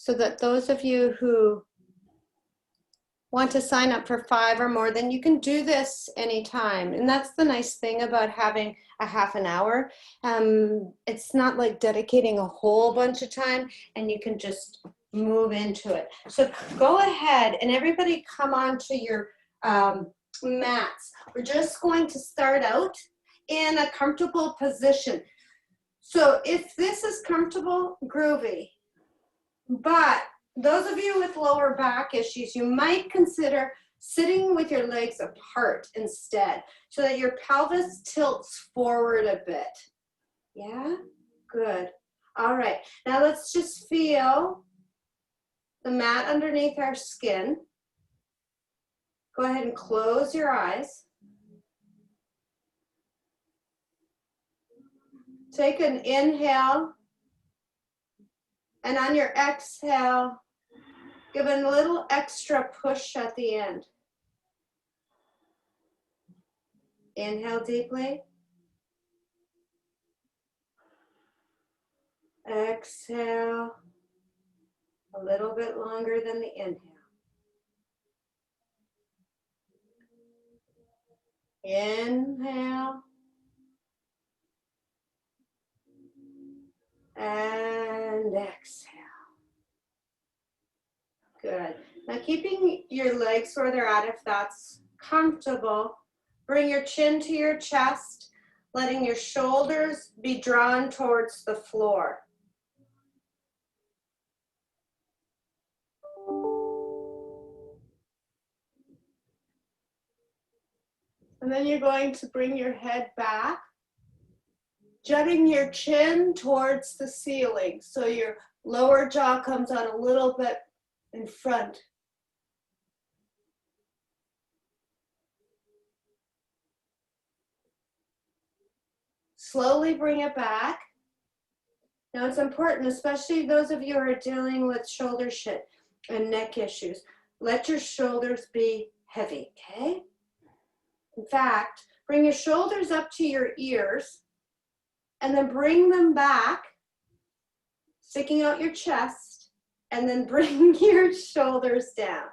so that those of you who want to sign up for 5 or more, then you can do this anytime. And that's the nice thing about having a half an hour. It's not like dedicating a whole bunch of time, and you can just move into it. So go ahead and everybody come on to your mats. We're just going to start out in a comfortable position. So if this is comfortable, groovy. But those of you with lower back issues, you might consider sitting with your legs apart instead so that your pelvis tilts forward a bit. Yeah? Good. All right. Now let's just feel the mat underneath our skin. Go ahead and close your eyes. Take an inhale. And on your exhale, give it a little extra push at the end. Inhale deeply. Exhale a little bit longer than the inhale. Inhale. And exhale. Good. Now keeping your legs where they're at if that's comfortable. Bring your chin to your chest, letting your shoulders be drawn towards the floor. And then you're going to bring your head back, jutting your chin towards the ceiling. So your lower jaw comes out a little bit in front. Slowly bring it back. Now it's important, especially those of you who are dealing with shoulder and neck issues. Let your shoulders be heavy, okay? In fact, bring your shoulders up to your ears and then bring them back, sticking out your chest, and then bring your shoulders down.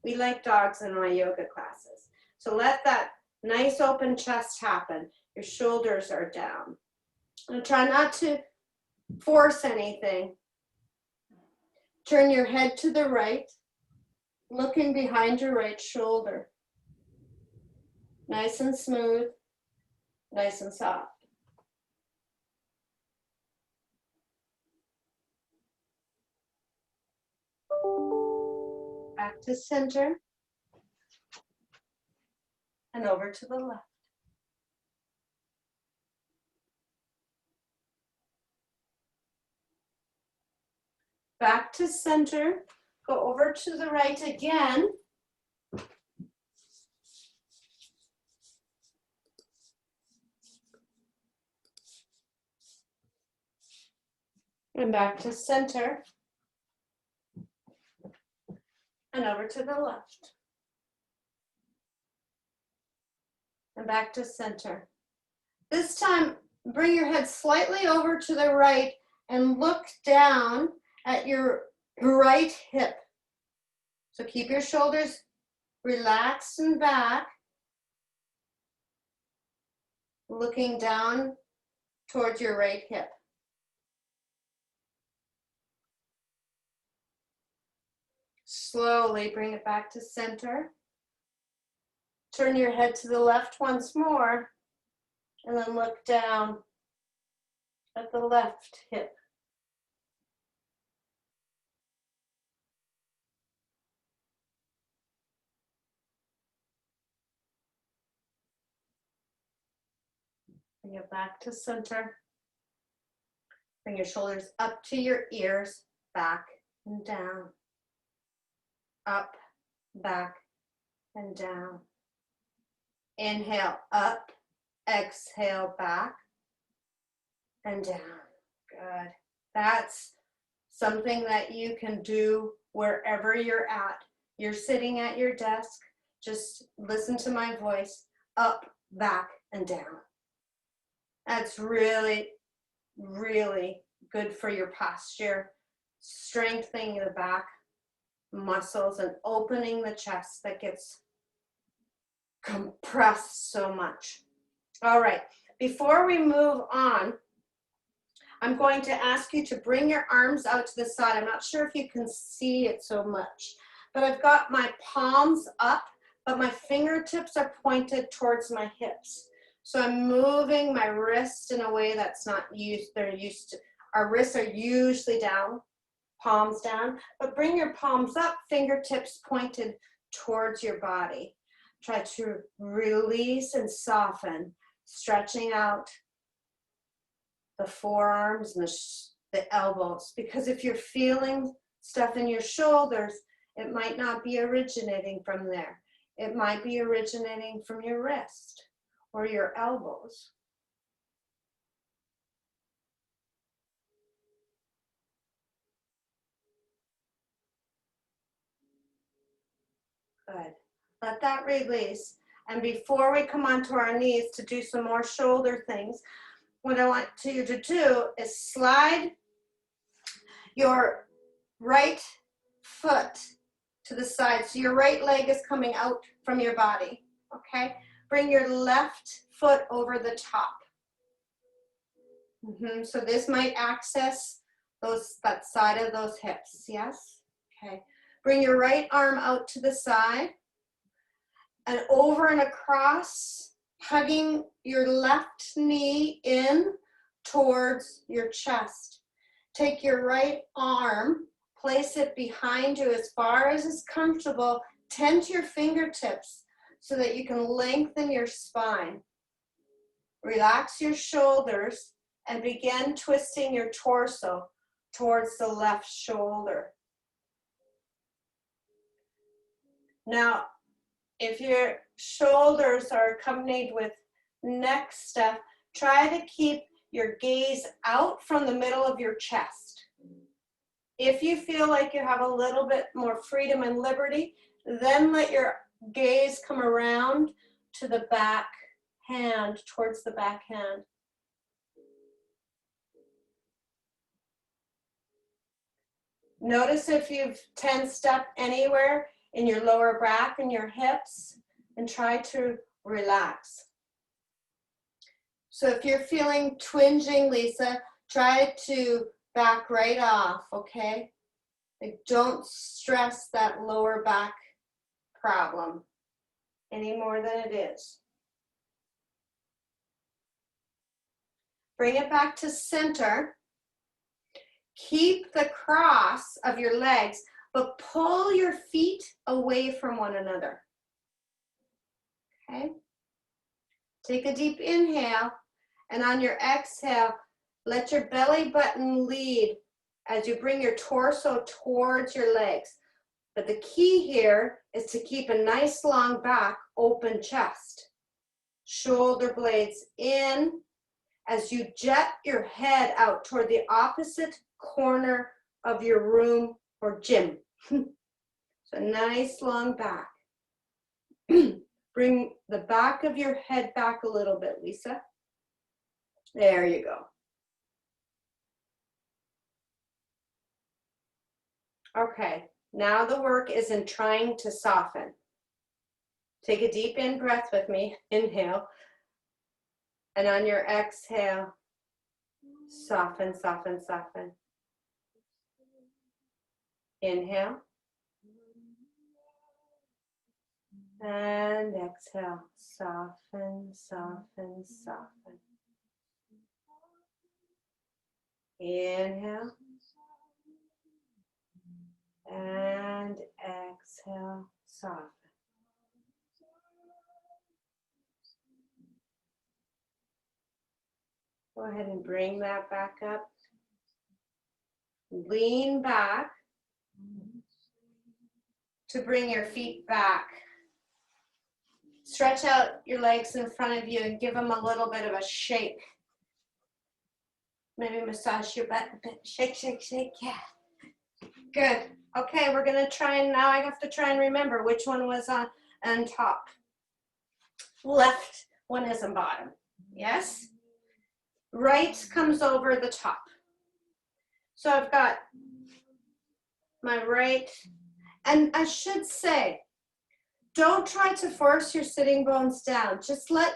We like dogs in my yoga classes. So let that nice open chest happen. Your shoulders are down. And try not to force anything. Turn your head to the right, looking behind your right shoulder. Nice and smooth, nice and soft. Back to center and over to the left. Back to center, go over to the right again. And back to center. And over to the left. And back to center. This time, bring your head slightly over to the right and look down at your right hip. So keep your shoulders relaxed and back, looking down towards your right hip. Slowly bring it back to center. Turn your head to the left once more, and then look down at the left hip. Bring it back to center. Bring your shoulders up to your ears, back and down. Up, back, and down. Inhale up, exhale back, and down. Good. That's something that you can do wherever you're at. You're sitting at your desk, just listen to my voice, up, back, and down. That's really, really good for your posture, strengthening the back muscles and opening the chest that gets compressed so much. All right, before we move on, I'm going to ask you to bring your arms out to the side. I'm not sure if you can see it so much, but I've got my palms up, but my fingertips are pointed towards my hips. So I'm moving my wrist in a way that's not used, they're used to, our wrists are usually down, palms down, but bring your palms up, fingertips pointed towards your body. Try to release and soften, stretching out the forearms and the elbows, because if you're feeling stuff in your shoulders, it might not be originating from there. It might be originating from your wrist or your elbows. Good. Let that release. And before we come onto our knees to do some more shoulder things, what I want you to do is slide your right foot to the side. So your right leg is coming out from your body, okay? Bring your left foot over the top. So this might access that side of those hips, yes? Okay. Bring your right arm out to the side and over and across, hugging your left knee in towards your chest. Take your right arm, place it behind you as far as is comfortable, tend to your fingertips so that you can lengthen your spine. Relax your shoulders and begin twisting your torso towards the left shoulder. Now, if your shoulders are accompanied with neck stuff, try to keep your gaze out from the middle of your chest. If you feel like you have a little bit more freedom and liberty, then let your gaze come around to the back hand, towards the back hand. Notice if you've tensed up anywhere in your lower back and your hips, and try to relax. So if you're feeling twinging, Lisa, try to back right off, okay? Like, don't stress that lower back problem any more than it is. Bring it back to center. Keep the cross of your legs, but pull your feet away from one another. Okay? Take a deep inhale, and on your exhale, let your belly button lead as you bring your torso towards your legs. But the key here is to keep a nice long back, open chest. Shoulder blades in as you jet your head out toward the opposite corner of your room or gym. So nice long back. Bring the back of your head back a little bit, Lisa. There you go. Okay, now the work is in trying to soften. Take a deep in breath with me. Inhale. And on your exhale, soften, soften, soften. Inhale. And exhale. Soften, soften, soften. Inhale. And exhale, soften. Go ahead and bring that back up. Lean back to bring your feet back. Stretch out your legs in front of you and give them a little bit of a shake. Maybe massage your butt a bit. Shake, shake, shake. Yeah. Good. Okay, we're going to try, and now I have to try and remember which one was on top. Left one is on bottom. Yes? Right comes over the top. So I've got my right. And I should say, don't try to force your sitting bones down. Just let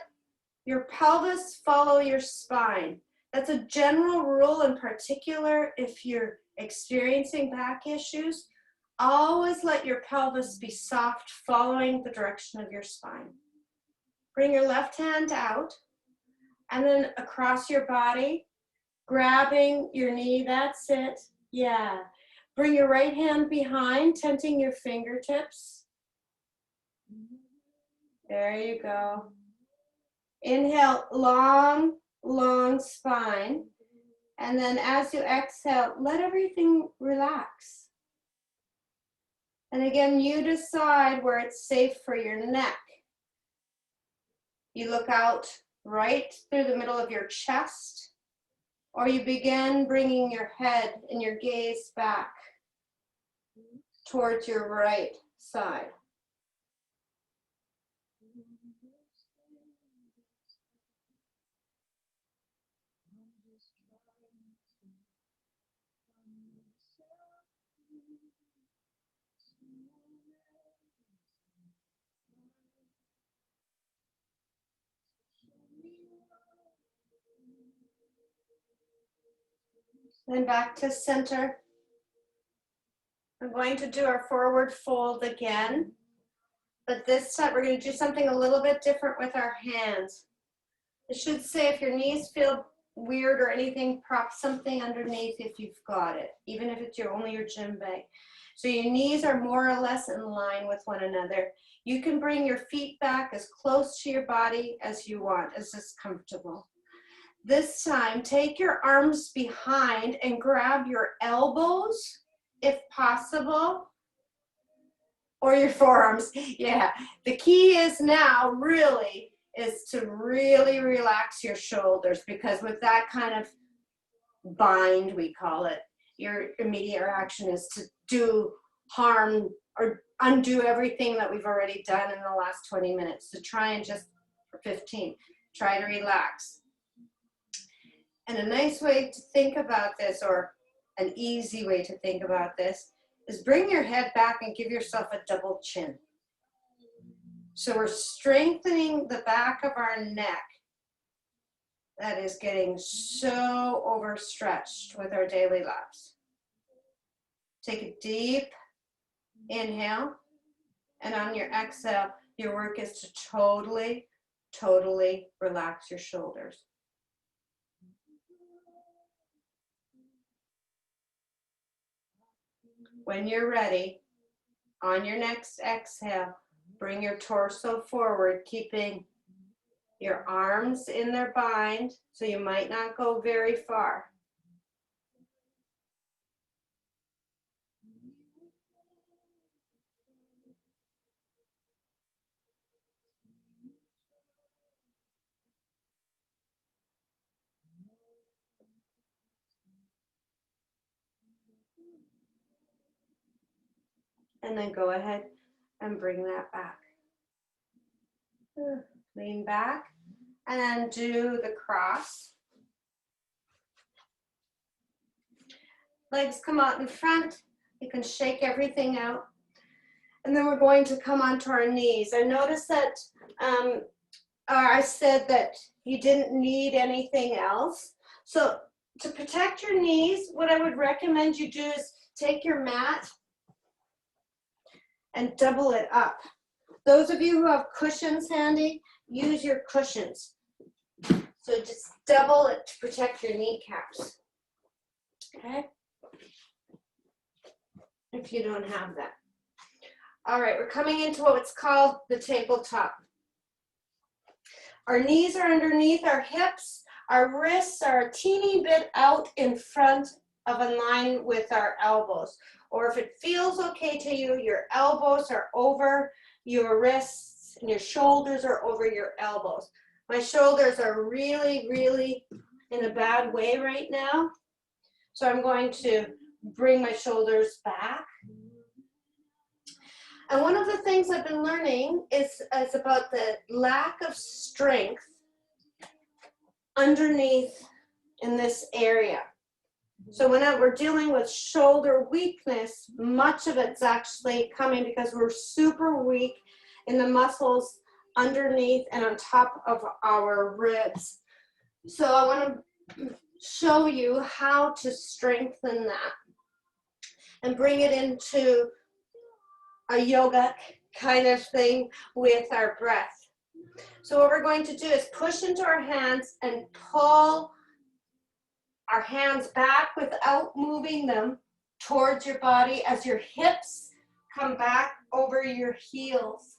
your pelvis follow your spine. That's a general rule. In particular, if you're experiencing back issues, always let your pelvis be soft, following the direction of your spine. Bring your left hand out and then across your body, grabbing your knee. That's it. Yeah. Bring your right hand behind, tenting your fingertips. There you go. Inhale, long, long spine. And then as you exhale, let everything relax. And again, you decide where it's safe for your neck. You look out right through the middle of your chest, or you begin bringing your head and your gaze back towards your right side. Then back to center. I'm going to do our forward fold again, but this time we're going to do something a little bit different with our hands. I should say if your knees feel weird or anything, prop something underneath if you've got it, even if it's only your gym bag. So your knees are more or less in line with one another. You can bring your feet back as close to your body as you want, as is comfortable. This time, take your arms behind and grab your elbows, if possible, or your forearms. Yeah, the key is now really is to really relax your shoulders, because with that kind of bind, we call it, your immediate reaction is to do harm or undo everything that we've already done in the last 20 minutes. So try and just, for 15, try to relax. And a nice way to think about this, or an easy way to think about this, is bring your head back and give yourself a double chin. So we're strengthening the back of our neck that is getting so overstretched with our daily lives. Take a deep inhale, and on your exhale, your work is to totally, totally relax your shoulders. When you're ready, on your next exhale, bring your torso forward, keeping your arms in their bind, so you might not go very far. And then go ahead and bring that back. Lean back and then do the cross. Legs come out in front. You can shake everything out. And then we're going to come onto our knees. I noticed that I said that you didn't need anything else. So to protect your knees, what I would recommend you do is take your mat and double it up. Those of you who have cushions handy, use your cushions. So just double it to protect your kneecaps. Okay? If you don't have that. All right, we're coming into what's called the tabletop. Our knees are underneath our hips. Our wrists are a teeny bit out in front of a line with our elbows. Or if it feels okay to you, your elbows are over your wrists and your shoulders are over your elbows. My shoulders are really, really in a bad way right now. So I'm going to bring my shoulders back. And one of the things I've been learning is about the lack of strength underneath in this area. So when we're dealing with shoulder weakness, much of it's actually coming because we're super weak in the muscles underneath and on top of our ribs. So I want to show you how to strengthen that and bring it into a yoga kind of thing with our breath. So what we're going to do is push into our hands and pull our hands back without moving them towards your body as your hips come back over your heels.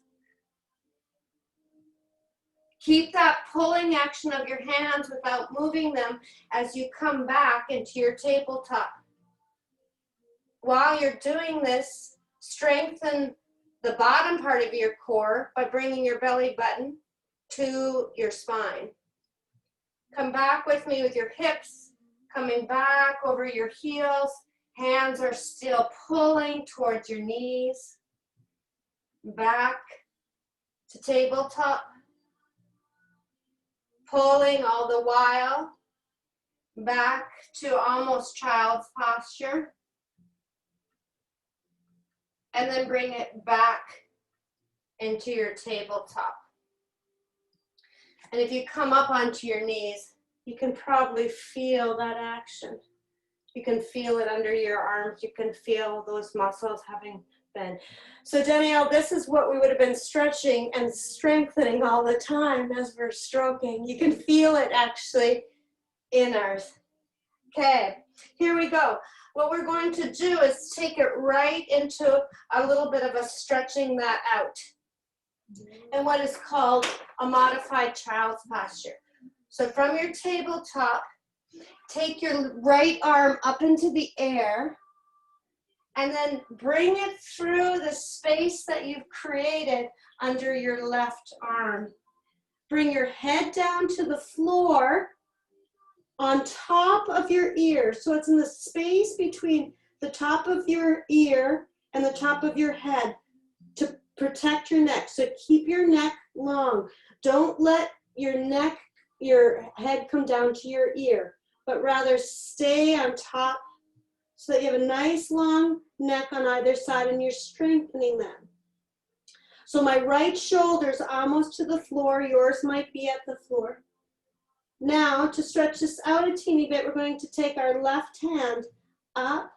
Keep that pulling action of your hands without moving them as you come back into your tabletop. While you're doing this, strengthen the bottom part of your core by bringing your belly button to your spine. Come back with me with your hips coming back over your heels. Hands are still pulling towards your knees. Back to tabletop. Pulling all the while back to almost child's posture. And then bring it back into your tabletop. And if you come up onto your knees, you can probably feel that action. You can feel it under your arms. You can feel those muscles having been. So Danielle, this is what we would have been stretching and strengthening all the time as we're stroking. You can feel it actually in ours. Okay, here we go. What we're going to do is take it right into a little bit of a stretching that out and what is called a modified child's posture. So from your tabletop, take your right arm up into the air and then bring it through the space that you've created under your left arm. Bring your head down to the floor on top of your ear. So it's in the space between the top of your ear and the top of your head to protect your neck. So keep your neck long. Don't let your head come down to your ear, but rather stay on top so that you have a nice long neck on either side and you're strengthening them. So my right shoulder's almost to the floor. Yours might be at the floor. Now, to stretch this out a teeny bit, we're going to take our left hand up,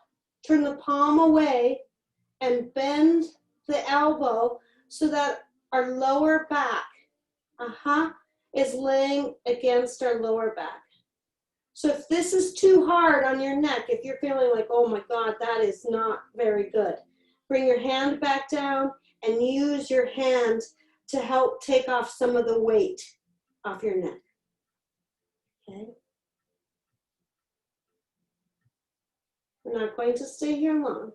turn the palm away, and bend the elbow so that our lower back is laying against our lower back. So if this is too hard on your neck, if you're feeling like, oh my God, that is not very good, bring your hand back down and use your hand to help take off some of the weight off your neck. Okay. We're not going to stay here long.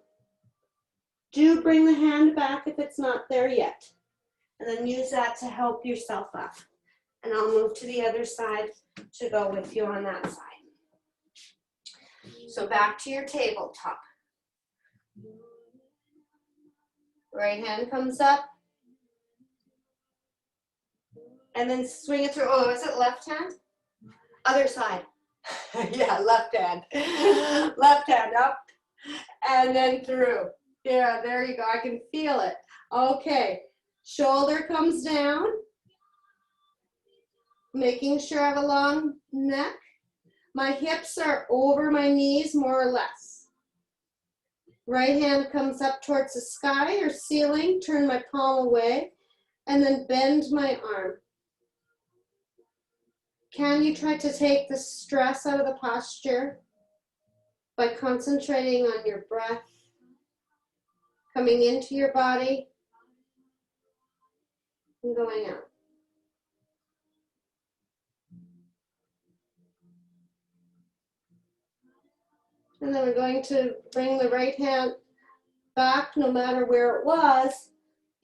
Do bring the hand back if it's not there yet. And then use that to help yourself up. And I'll move to the other side to go with you on that side. So back to your tabletop. Right hand comes up. And then swing it through. Oh, is it left hand? Other side. Yeah, left hand. Left hand up and then through. Yeah, there you go. I can feel it. Okay. Shoulder comes down. Making sure I have a long neck. My hips are over my knees more or less. Right hand comes up towards the sky or ceiling. Turn my palm away and then bend my arm. Can you try to take the stress out of the posture by concentrating on your breath coming into your body and going out? And then we're going to bring the right hand back no matter where it was.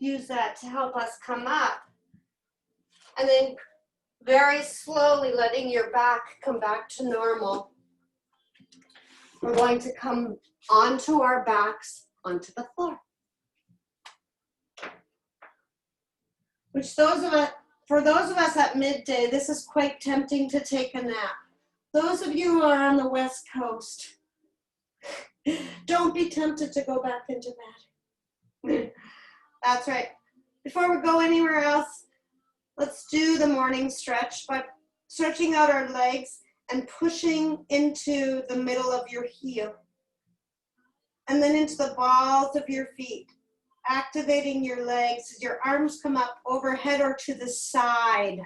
Use that to help us come up. And then very slowly letting your back come back to normal. We're going to come onto our backs, onto the floor. For those of us at midday, this is quite tempting to take a nap. Those of you who are on the West Coast, Don't be tempted to go back into bed. That's right. Before we go anywhere else, let's do the morning stretch by stretching out our legs and pushing into the middle of your heel. And then into the balls of your feet, activating your legs as your arms come up overhead or to the side.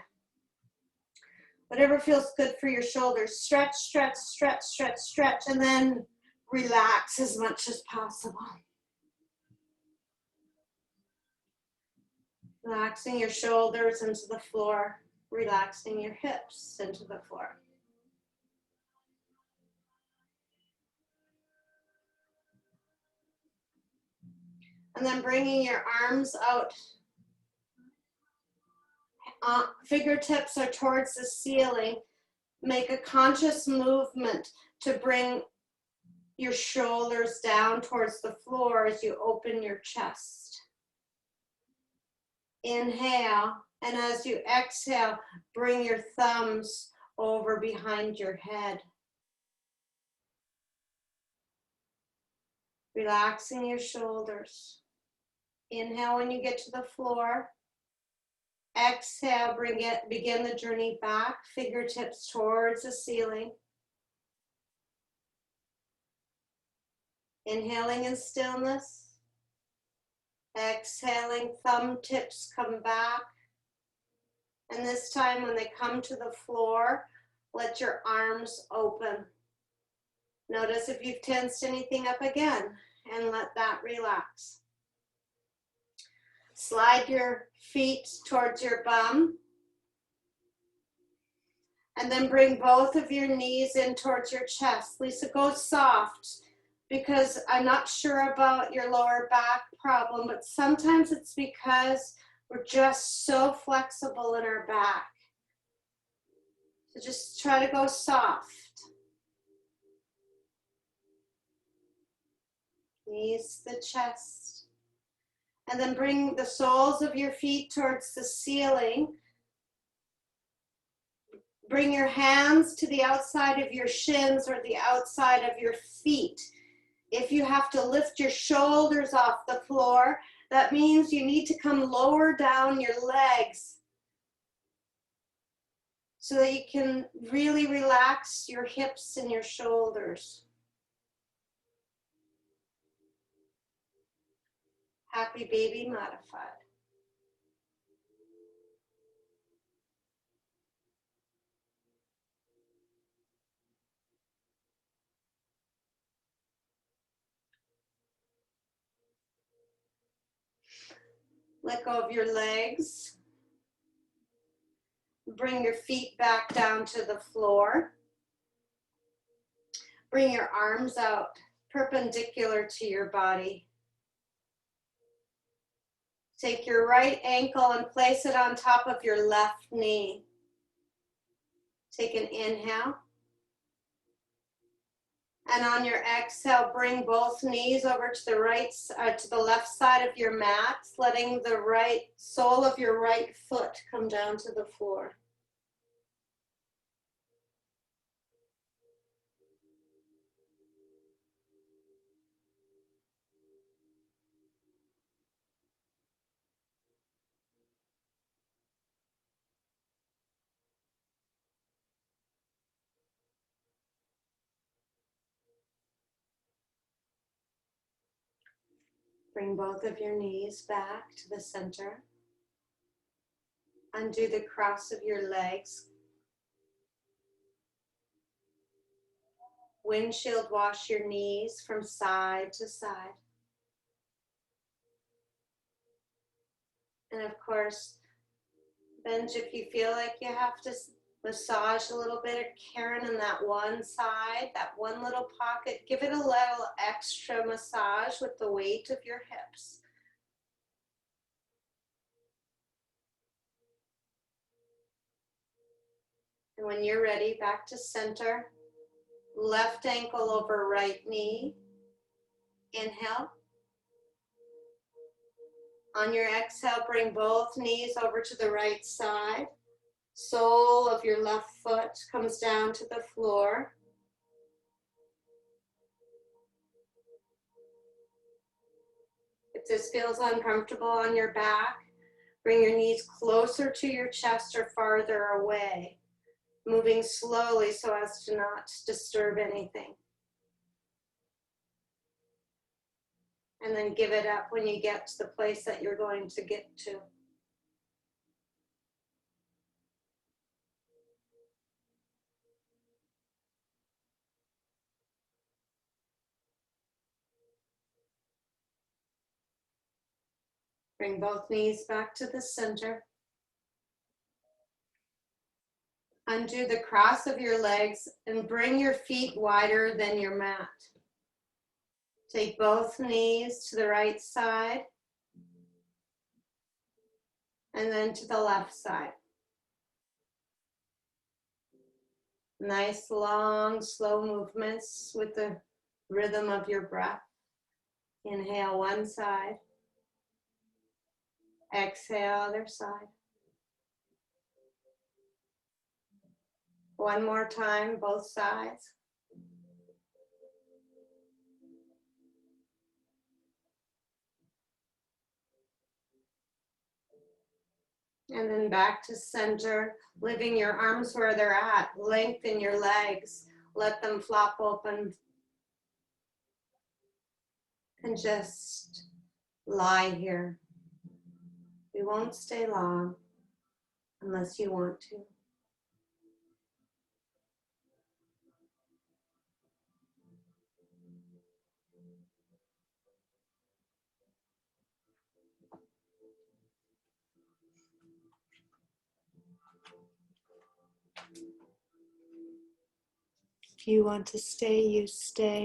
Whatever feels good for your shoulders. Stretch, stretch, stretch, stretch, stretch, and then relax as much as possible. Relaxing your shoulders into the floor, relaxing your hips into the floor. And then bringing your arms out. Fingertips are towards the ceiling. Make a conscious movement to bring your shoulders down towards the floor as you open your chest. Inhale, and as you exhale, bring your thumbs over behind your head. Relaxing your shoulders. Inhale when you get to the floor. Exhale, begin the journey back, fingertips towards the ceiling. Inhaling in stillness. Exhaling, thumb tips come back. And this time when they come to the floor, let your arms open. Notice if you've tensed anything up again, and let that relax. Slide your feet towards your bum. And then bring both of your knees in towards your chest. Lisa, go soft, because I'm not sure about your lower back problem, but sometimes it's because we're just so flexible in our back. So just try to go soft. Knees to the chest. And then bring the soles of your feet towards the ceiling. Bring your hands to the outside of your shins or the outside of your feet. If you have to lift your shoulders off the floor, that means you need to come lower down your legs so that you can really relax your hips and your shoulders. Happy Baby Modified. Let go of your legs. Bring your feet back down to the floor. Bring your arms out perpendicular to your body. Take your right ankle and place it on top of your left knee. Take an inhale. And on your exhale, bring both knees over to the left side of your mat, letting the right sole of your right foot come down to the floor. Bring both of your knees back to the center. Undo the cross of your legs. Windshield wash your knees from side to side. And of course, Benj, if you feel like you have to massage a little bit of Karen on that one side, that one little pocket, give it a little extra massage with the weight of your hips. And when you're ready, back to center. Left ankle over right knee. Inhale. On your exhale, bring both knees over to the right side. Sole of your left foot comes down to the floor. If this feels uncomfortable on your back, bring your knees closer to your chest or farther away, moving slowly so as to not disturb anything. And then give it up when you get to the place that you're going to get to. Bring both knees back to the center. Undo the cross of your legs and bring your feet wider than your mat. Take both knees to the right side and then to the left side. Nice, long, slow movements with the rhythm of your breath. Inhale one side. Exhale other side. One more time, both sides. And then back to center, leaving your arms where they're at. Lengthen your legs. Let them flop open. And just lie here. We won't stay long unless you want to. If you want to stay, you stay.